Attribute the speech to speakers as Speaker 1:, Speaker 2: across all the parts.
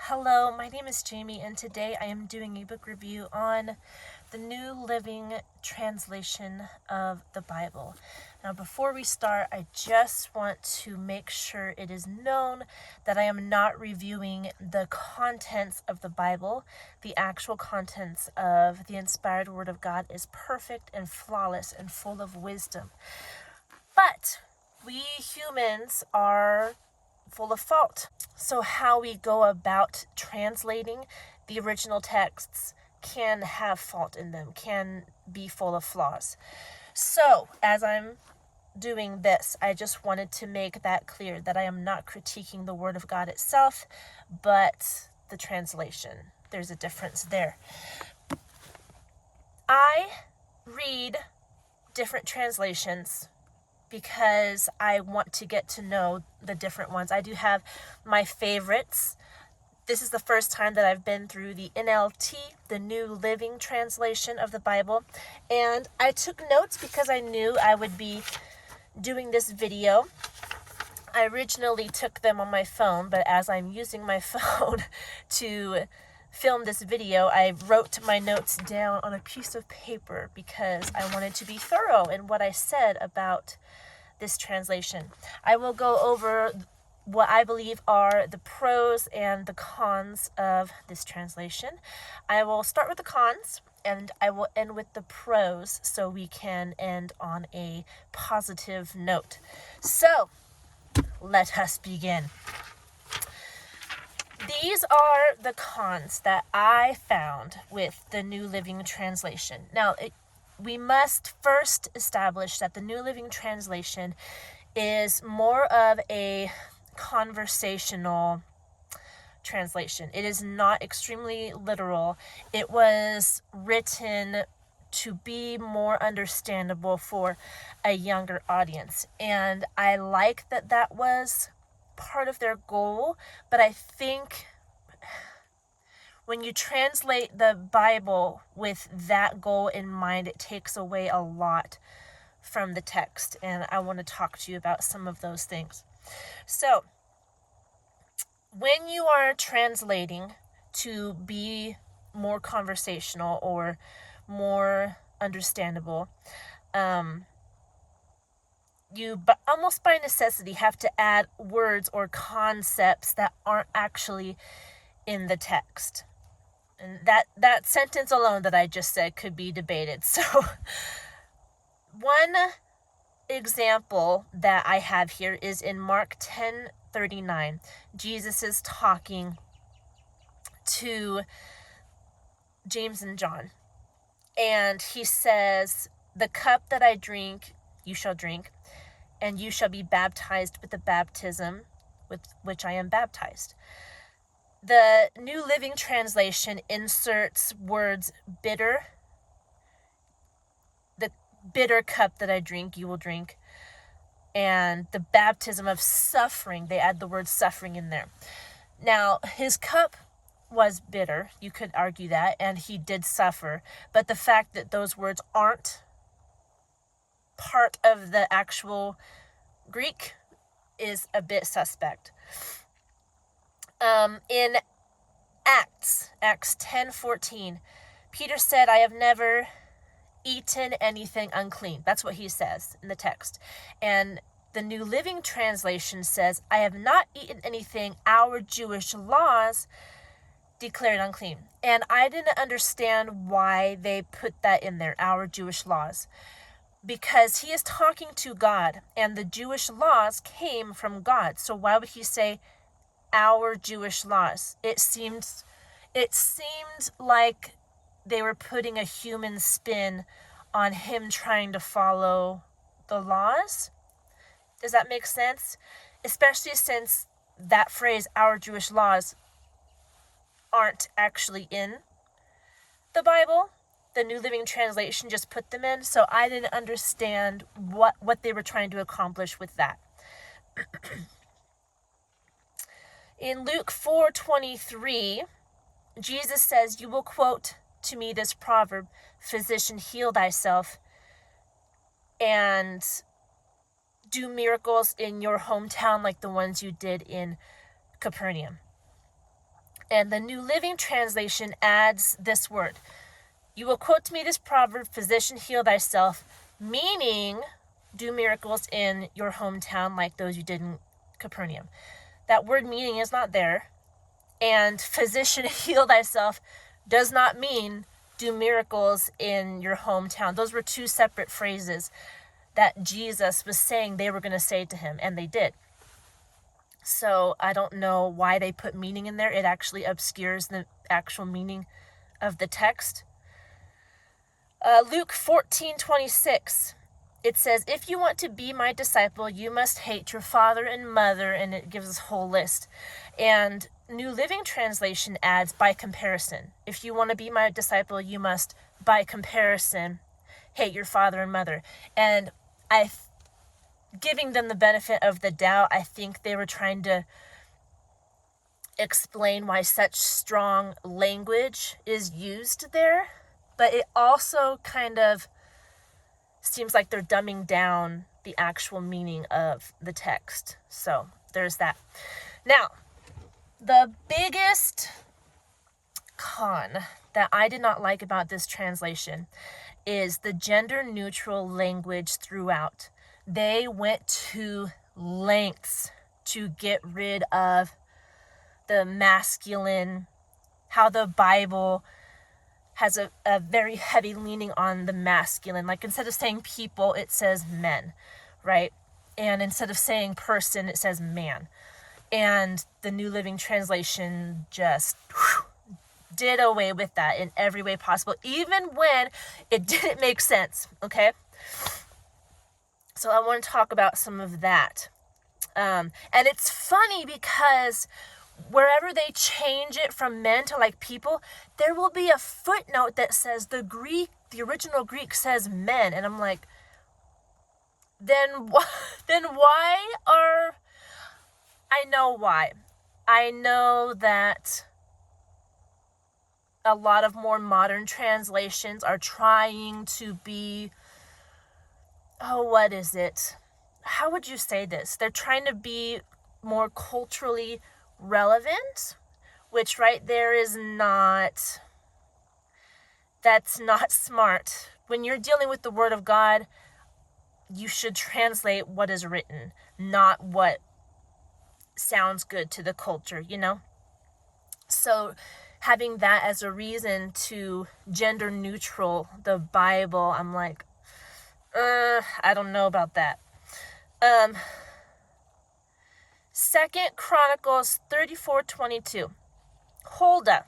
Speaker 1: Hello, my name is Jamie, and today I am doing a book review on the New Living Translation of the Bible. Now, before we start, I just want to make sure it is known that I am not reviewing the contents of the Bible. The actual contents of the inspired Word of God is perfect and flawless and full of wisdom. But we humans are full of fault. So how we go about translating the original texts can have fault in them, can be full of flaws. So as I'm doing this, I just wanted to make that clear that I am not critiquing the Word of God itself, but the translation. There's a difference there. I read different translations because I want to get to know the different ones. I do have my favorites. This is the first time that I've been through the NLT, the New Living Translation of the Bible, and I took notes because I knew I would be doing this video. I originally took them on my phone, but as I'm using my phone to film this video, I wrote my notes down on a piece of paper because I wanted to be thorough in what I said about this translation. I will go over what I believe are the pros and the cons of this translation. I will start with the cons and I will end with the pros so we can end on a positive note. So, let us begin. These are the cons that I found with the New Living Translation. Now, we must first establish that the New Living Translation is more of a conversational translation. It is not extremely literal. It was written to be more understandable for a younger audience. And I like that that was part of their goal, but I think when you translate the Bible with that goal in mind, it takes away a lot from the text, and I want to talk to you about some of those things. So, when you are translating to be more conversational or more understandable, you almost by necessity have to add words or concepts that aren't actually in the text. And that sentence alone that I just said could be debated. So one example that I have here is in Mark 10:39. Jesus is talking to James and John. And he says, "The cup that I drink, you shall drink, and you shall be baptized with the baptism with which I am baptized." The New Living Translation inserts words bitter. The bitter cup that I drink, you will drink. And the baptism of suffering, they add the word suffering in there. Now, his cup was bitter, you could argue that, and he did suffer. But the fact that those words aren't part of the actual Greek is a bit suspect. In Acts 10:14, Peter said, "I have never eaten anything unclean." That's what he says in the text. And the New Living Translation says, "I have not eaten anything our Jewish laws declared unclean." And I didn't understand why they put that in there, our Jewish laws. Because he is talking to God, and the Jewish laws came from God. So why would he say our Jewish laws? It seemed like they were putting a human spin on him trying to follow the laws. Does that make sense? Especially since that phrase, our Jewish laws, aren't actually in the Bible. The New Living Translation just put them in, so I didn't understand what they were trying to accomplish with that. In Luke 4:23, Jesus says, "You will quote to me this proverb, 'Physician, heal thyself,' and do miracles in your hometown like the ones you did in Capernaum." And the New Living Translation adds this word. You will quote to me this proverb, physician, heal thyself, meaning do miracles in your hometown like those you did in Capernaum. That word meaning is not there. And physician, heal thyself does not mean do miracles in your hometown. Those were two separate phrases that Jesus was saying they were going to say to him, and they did. So I don't know why they put meaning in there. It actually obscures the actual meaning of the text. Luke 14:26, it says, if you want to be my disciple, you must hate your father and mother, and it gives this whole list. And New Living Translation adds, by comparison. If you want to be my disciple, you must, by comparison, hate your father and mother. And giving them the benefit of the doubt, I think they were trying to explain why such strong language is used there. But it also kind of seems like they're dumbing down the actual meaning of the text. So there's that. Now, the biggest con that I did not like about this translation is the gender neutral language throughout. They went to lengths to get rid of the masculine, how the Bible has a very heavy leaning on the masculine. Like instead of saying people, it says men, right? And instead of saying person, it says man. And the New Living Translation just did away with that in every way possible, even when it didn't make sense, okay? So I want to talk about some of that. And it's funny because wherever they change it from men to like people, there will be a footnote that says the original Greek says men. And I'm like, then why are... I know why. I know that a lot of more modern translations are trying to be, what is it? How would you say this? They're trying to be more culturally relevant, which right there is not, that's not smart. When you're dealing with the Word of God, you should translate what is written, not what sounds good to the culture, you know? So having that as a reason to gender neutral the Bible, I'm like, I don't know about that. 2 Chronicles 34:22. Huldah,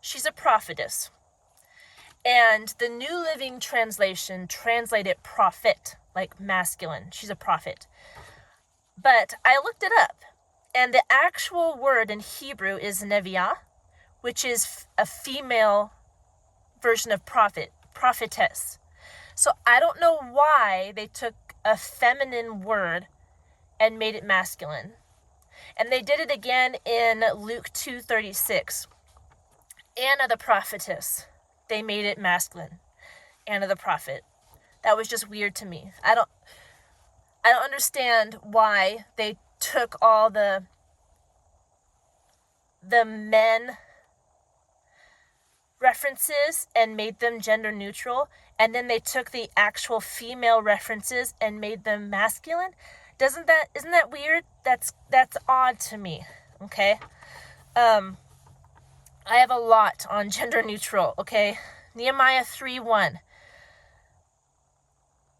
Speaker 1: she's a prophetess. And the New Living Translation translated prophet, like masculine. She's a prophet. But I looked it up, and the actual word in Hebrew is neviah, which is a female version of prophet, prophetess. So I don't know why they took a feminine word and made it masculine. And they did it again in Luke 2:36. Anna the prophetess, they made it masculine. Anna the prophet. That was just weird to me. I don't understand why they took all the men references and made them gender neutral, and then they took the actual female references and made them masculine. Isn't that weird? That's odd to me. Okay. I have a lot on gender neutral, okay? Nehemiah 3:1.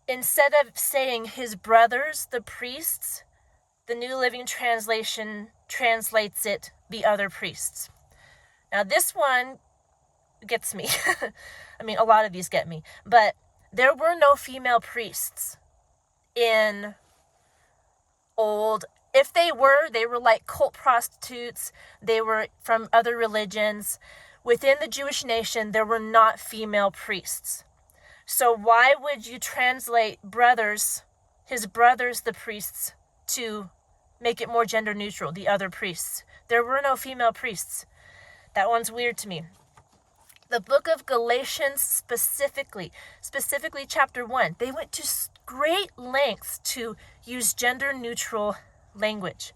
Speaker 1: Instead of saying his brothers, the priests, the New Living Translation translates it the other priests. Now this one gets me. I mean, a lot of these get me. But there were no female priests in old. If they were like cult prostitutes. They were from other religions. Within the Jewish nation, there were not female priests. So why would you translate his brothers, the priests, to make it more gender neutral, the other priests? There were no female priests. That one's weird to me. The book of Galatians specifically chapter 1, they went to great lengths to use gender neutral language.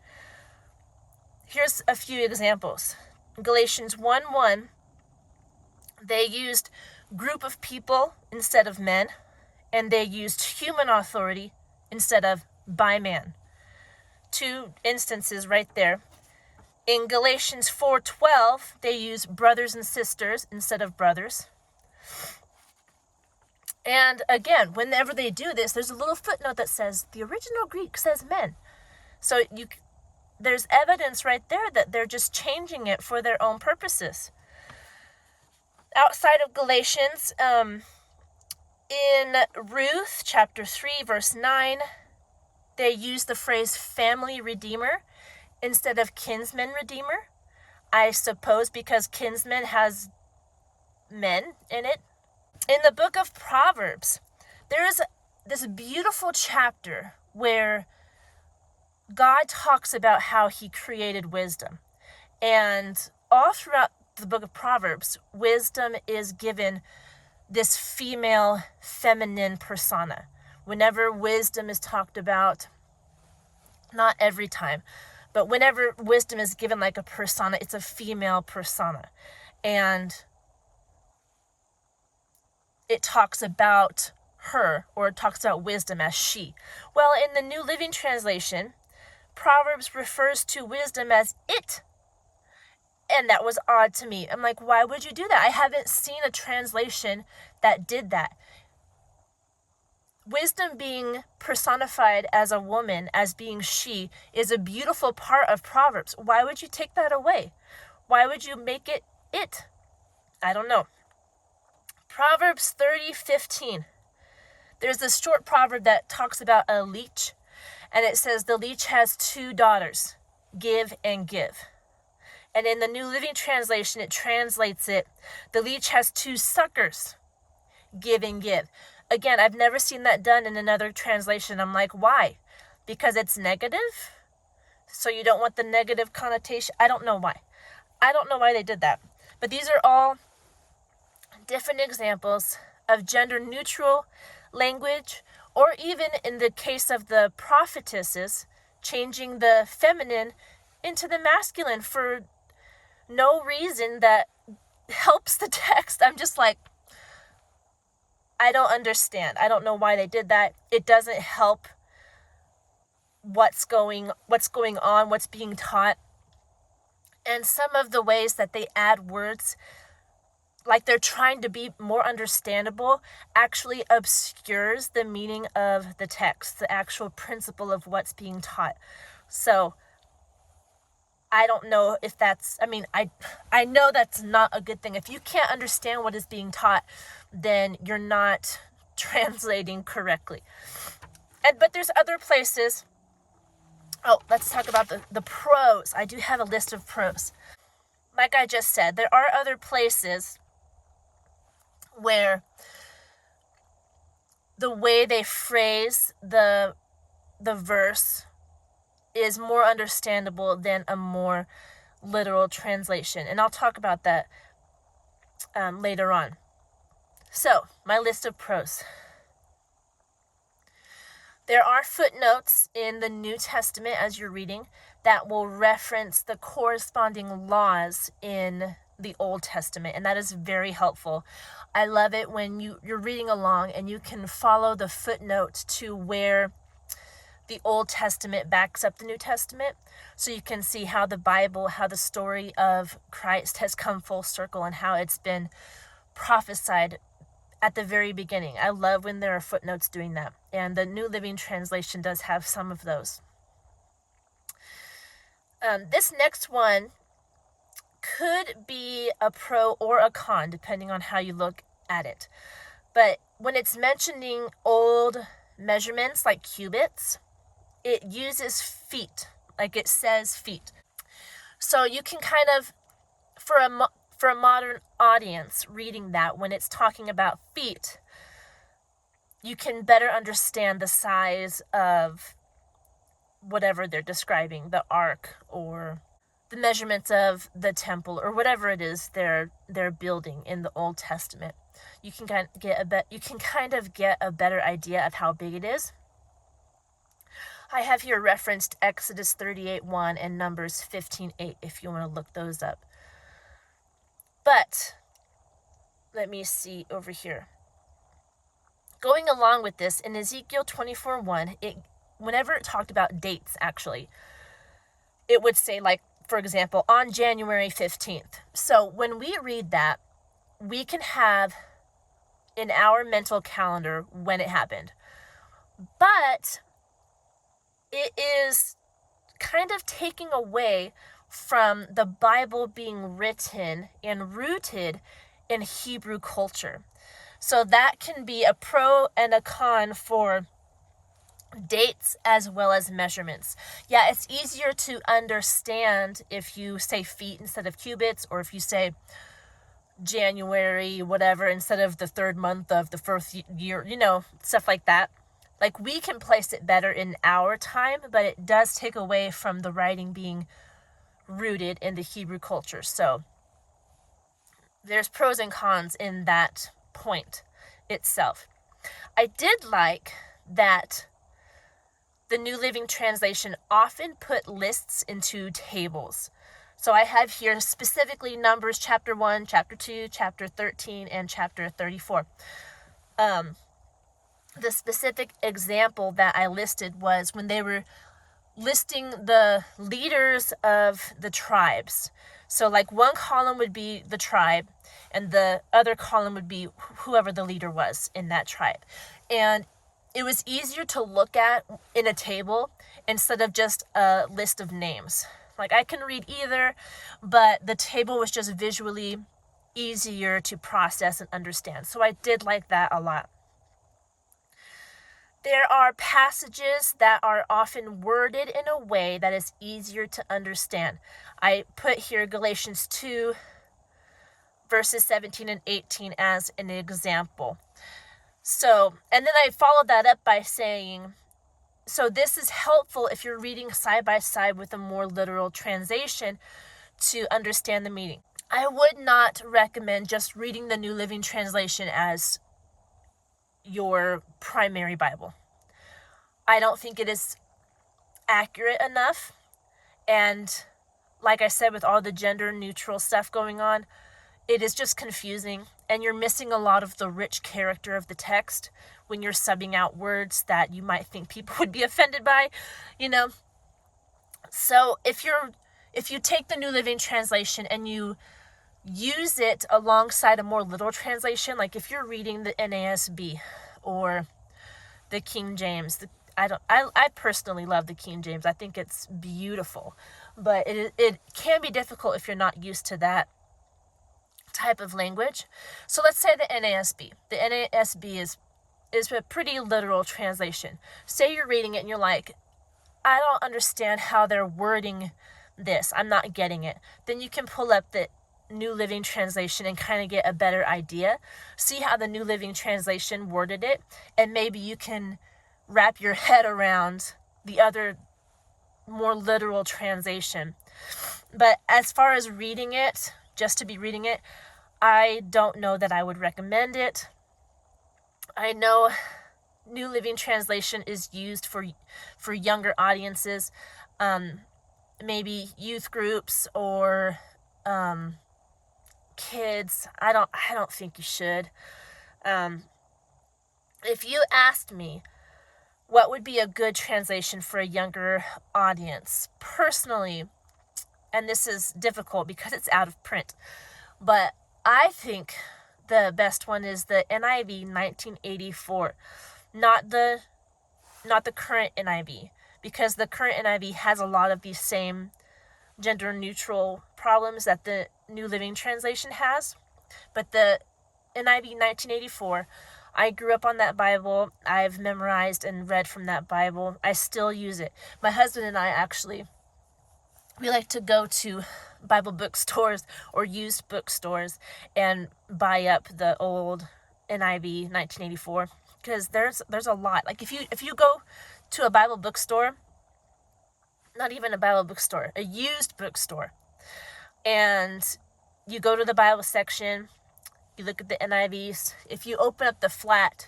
Speaker 1: Here's a few examples. Galatians 1:1, they used group of people instead of men, and they used human authority instead of by man. 2 instances right there. In Galatians 4:12, they use brothers and sisters instead of brothers. And again, whenever they do this, there's a little footnote that says the original Greek says men. So there's evidence right there that they're just changing it for their own purposes. Outside of Galatians, in Ruth chapter 3 verse 9, they use the phrase family redeemer instead of kinsman redeemer. I suppose because kinsman has men in it. In the book of Proverbs, there is this beautiful chapter where God talks about how he created wisdom. And all throughout the book of Proverbs, wisdom is given this female feminine persona. Whenever wisdom is talked about, not every time, but whenever wisdom is given like a persona, it's a female persona. And it talks about her, or it talks about wisdom as she. Well, in the New Living Translation, Proverbs refers to wisdom as it. And that was odd to me. I'm like, why would you do that? I haven't seen a translation that did that. Wisdom being personified as a woman, as being she, is a beautiful part of Proverbs. Why would you take that away? Why would you make it it? I don't know. Proverbs 30:15. There's this short proverb that talks about a leech, and it says the leech has 2 daughters, give and give. And in the New Living Translation, it translates it, the leech has 2 suckers, give and give. Again, I've never seen that done in another translation. I'm like, why? Because it's negative? So you don't want the negative connotation? I don't know why. I don't know why they did that. But these are all different examples of gender-neutral language, or even in the case of the prophetesses, changing the feminine into the masculine for no reason that helps the text. I'm just like, I don't understand. I don't know why they did that. It doesn't help what's going on, what's being taught. And some of the ways that they add words, like they're trying to be more understandable, actually obscures the meaning of the text, the actual principle of what's being taught. So I don't know if that's, I know that's not a good thing. If you can't understand what is being taught, then you're not translating correctly. But there's other places. Oh, let's talk about the pros. I do have a list of pros. Like I just said, there are other places where the way they phrase the verse is more understandable than a more literal translation. And I'll talk about that later on. So, my list of pros. There are footnotes in the New Testament as you're reading that will reference the corresponding laws in the Old Testament, and that is very helpful. I love it when you're reading along and you can follow the footnote to where the Old Testament backs up the New Testament, so you can see how the Bible, how the story of Christ has come full circle and how it's been prophesied at the very beginning. I love when there are footnotes doing that, and the New Living Translation does have some of those. This next one could be a pro or a con, depending on how you look at it. But when it's mentioning old measurements like cubits, it uses feet, like it says feet. So you can kind of, for a modern audience reading that, when it's talking about feet, you can better understand the size of whatever they're describing, the ark or the measurements of the temple or whatever it is they're building in the Old Testament. You can kind of get a better idea of how big it is. I have here referenced Exodus 38:1 and Numbers 15:8 if you want to look those up. But let me see over here. Going along with this, in Ezekiel 24:1, whenever it talked about dates, actually, it would say, like, for example, on January 15th. So when we read that, we can have in our mental calendar when it happened. But it is kind of taking away from the Bible being written and rooted in Hebrew culture. So that can be a pro and a con for dates as well as measurements. Yeah, it's easier to understand if you say feet instead of cubits, or if you say January, whatever, instead of the third month of the first year, stuff like that. Like, we can place it better in our time, but it does take away from the writing being rooted in the Hebrew culture. So there's pros and cons in that point itself. I did like that the New Living Translation often put lists into tables. So I have here specifically Numbers chapter 1, chapter 2, chapter 13, and chapter 34. The specific example that I listed was when they were listing the leaders of the tribes. So like one column would be the tribe, and the other column would be whoever the leader was in that tribe. And it was easier to look at in a table instead of just a list of names. Like, I can read either, but the table was just visually easier to process and understand. So I did like that a lot. There are passages that are often worded in a way that is easier to understand. I put here Galatians 2, verses 17 and 18 as an example. So, and then I followed that up by saying, so this is helpful if you're reading side by side with a more literal translation to understand the meaning. I would not recommend just reading the New Living Translation as your primary Bible. I don't think it is accurate enough. And like I said, with all the gender neutral stuff going on, it is just confusing, and you're missing a lot of the rich character of the text when you're subbing out words that you might think people would be offended by, So if you take the New Living Translation and you use it alongside a more literal translation, like if you're reading the NASB or the King James, I personally love the King James. I think it's beautiful, but it can be difficult if you're not used to that type of language. So let's say the NASB. The NASB is a pretty literal translation. Say you're reading it and you're like, I don't understand how they're wording this. I'm not getting it. Then you can pull up the New Living Translation and kind of get a better idea. See how the New Living Translation worded it, and maybe you can wrap your head around the other more literal translation. But as far as reading it, just to be reading it, I don't know that I would recommend it. I know New Living Translation is used for younger audiences, maybe youth groups or kids. I don't think you should. If you asked me what would be a good translation for a younger audience, personally, and this is difficult because it's out of print, but I think the best one is the NIV 1984, not the current NIV, because the current NIV has a lot of these same gender neutral problems that the New Living Translation has. But the NIV 1984, I grew up on that Bible. I've memorized and read from that Bible. I still use it. My husband and I we like to go to Bible bookstores or used bookstores and buy up the old NIV 1984, because there's a lot. Like if you go to a Bible bookstore, not even a Bible bookstore, a used bookstore, and you go to the Bible section, you look at the NIVs. If you open up the flap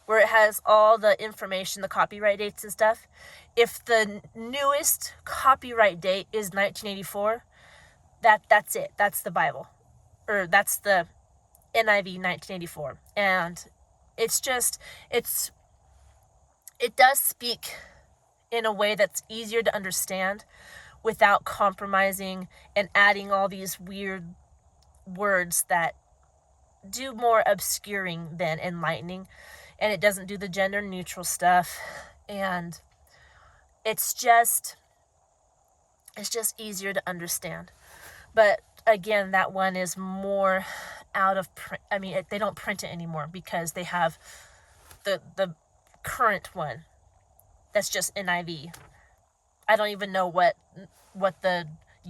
Speaker 1: where it has all the information, the copyright dates and stuff, if the newest copyright date is 1984, that's it. That's the Bible. Or that's the NIV 1984. And it's just, it does speak in a way that's easier to understand without compromising and adding all these weird words that do more obscuring than enlightening. And it doesn't do the gender neutral stuff. And it's just easier to understand. But again, that one is more out of print. I mean, they don't print it anymore because they have the current one that's just NIV. I don't even know what the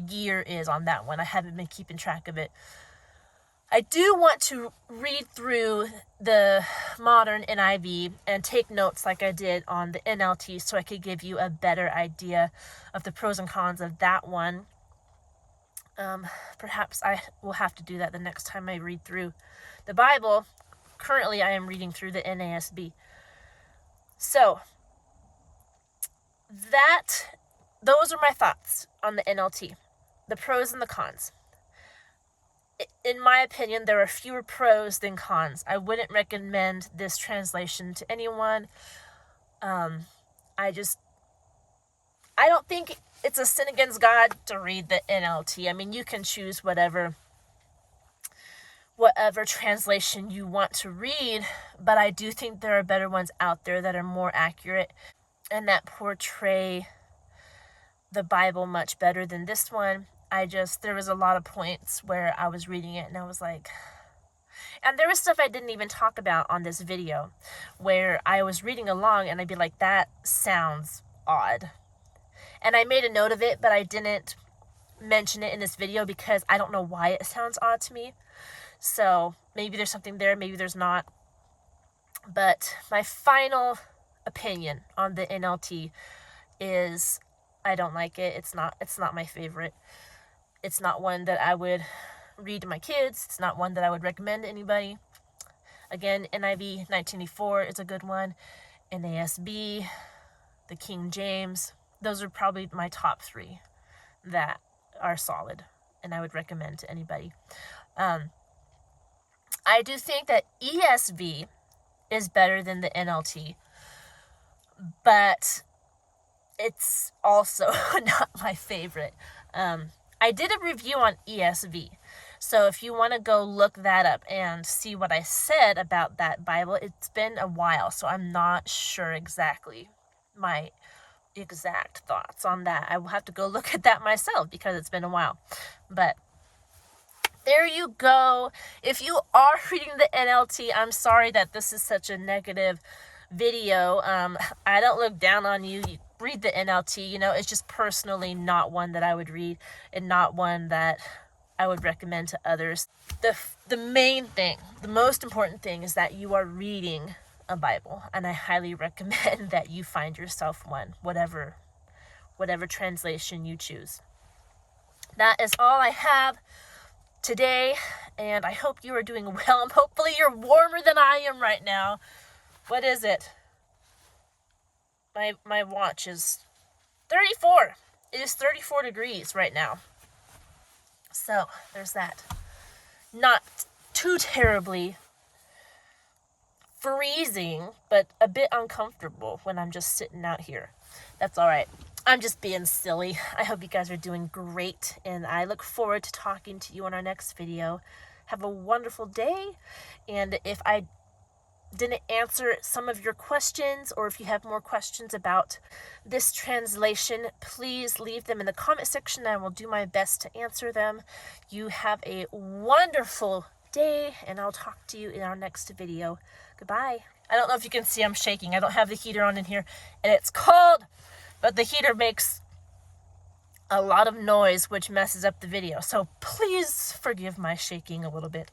Speaker 1: year is on that one. I haven't been keeping track of it. I do want to read through the modern NIV and take notes like I did on the NLT so I could give you a better idea of the pros and cons of that one. Perhaps I will have to do that the next time I read through the Bible. Currently, I am reading through the NASB. So, those are my thoughts on the NLT, the pros and the cons. In my opinion, there are fewer pros than cons. I wouldn't recommend this translation to anyone. I don't think it's a sin against God to read the NLT. I mean, you can choose whatever translation you want to read, but I do think there are better ones out there that are more accurate and that portray the Bible much better than this one. There was a lot of points where I was reading it and I was like, and there was stuff I didn't even talk about on this video where I was reading along and I'd be like, that sounds odd. And I made a note of it, but I didn't mention it in this video because I don't know why it sounds odd to me. So maybe there's something there, maybe there's not. But my final opinion on the NLT is I don't like it. It's not my favorite. It's not one that I would read to my kids. It's not one that I would recommend to anybody. Again, NIV 1984 is a good one. NASB, the King James, those are probably my top 3 that are solid and I would recommend to anybody. I do think that ESV is better than the NLT, but it's also not my favorite. I did a review on ESV, so if you want to go look that up and see what I said about that Bible, it's been a while, so I'm not sure exactly my exact thoughts on that. I will have to go look at that myself because it's been a while. But there you go. If you are reading the NLT, I'm sorry that this is such a negative video. I don't look down on you. You read the NLT, it's just personally not one that I would read and not one that I would recommend to others. The main thing, the most important thing is that you are reading a Bible, and I highly recommend that you find yourself one, whatever translation you choose. That is all I have today, and I hope you are doing well. Hopefully you're warmer than I am right now. What is it? My watch is 34. It is 34 degrees right now. So, there's that. Not too terribly freezing, but a bit uncomfortable when I'm just sitting out here. That's all right. I'm just being silly. I hope you guys are doing great, and I look forward to talking to you on our next video. Have a wonderful day, and if I didn't answer some of your questions, or if you have more questions about this translation, please leave them in the comment section. I will do my best to answer them. You have a wonderful day, and I'll talk to you in our next video. Goodbye. I don't know if you can see I'm shaking. I don't have the heater on in here, and it's cold, but the heater makes a lot of noise, which messes up the video. So please forgive my shaking a little bit.